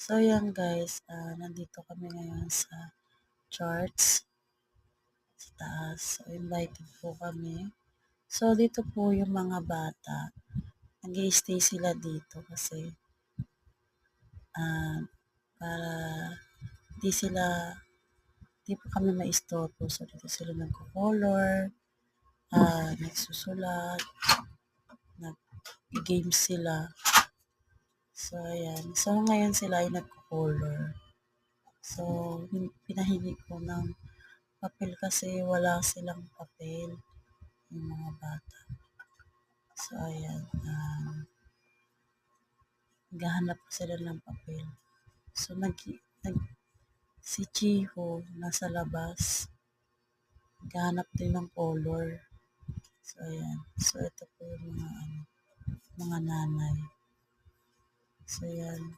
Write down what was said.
So, yan guys, nandito kami ngayon sa church sa taas. So, invited po kami. So, dito po yung mga bata. Nag-i-stay sila dito kasi para di po kami maistorbo. So, dito sila nagko-color, nagsusulat, nag-games sila. So, ayan. So, ngayon sila ay nagko-color. So, pinahingi ko ng papel kasi wala silang papel yung mga bata. So, ayan. Naghahanap pa sila ng papel. So, si Chiho nasa labas. Naghahanap din ng color. So, ayan. So, ito po yung mga nanay. So, ayan.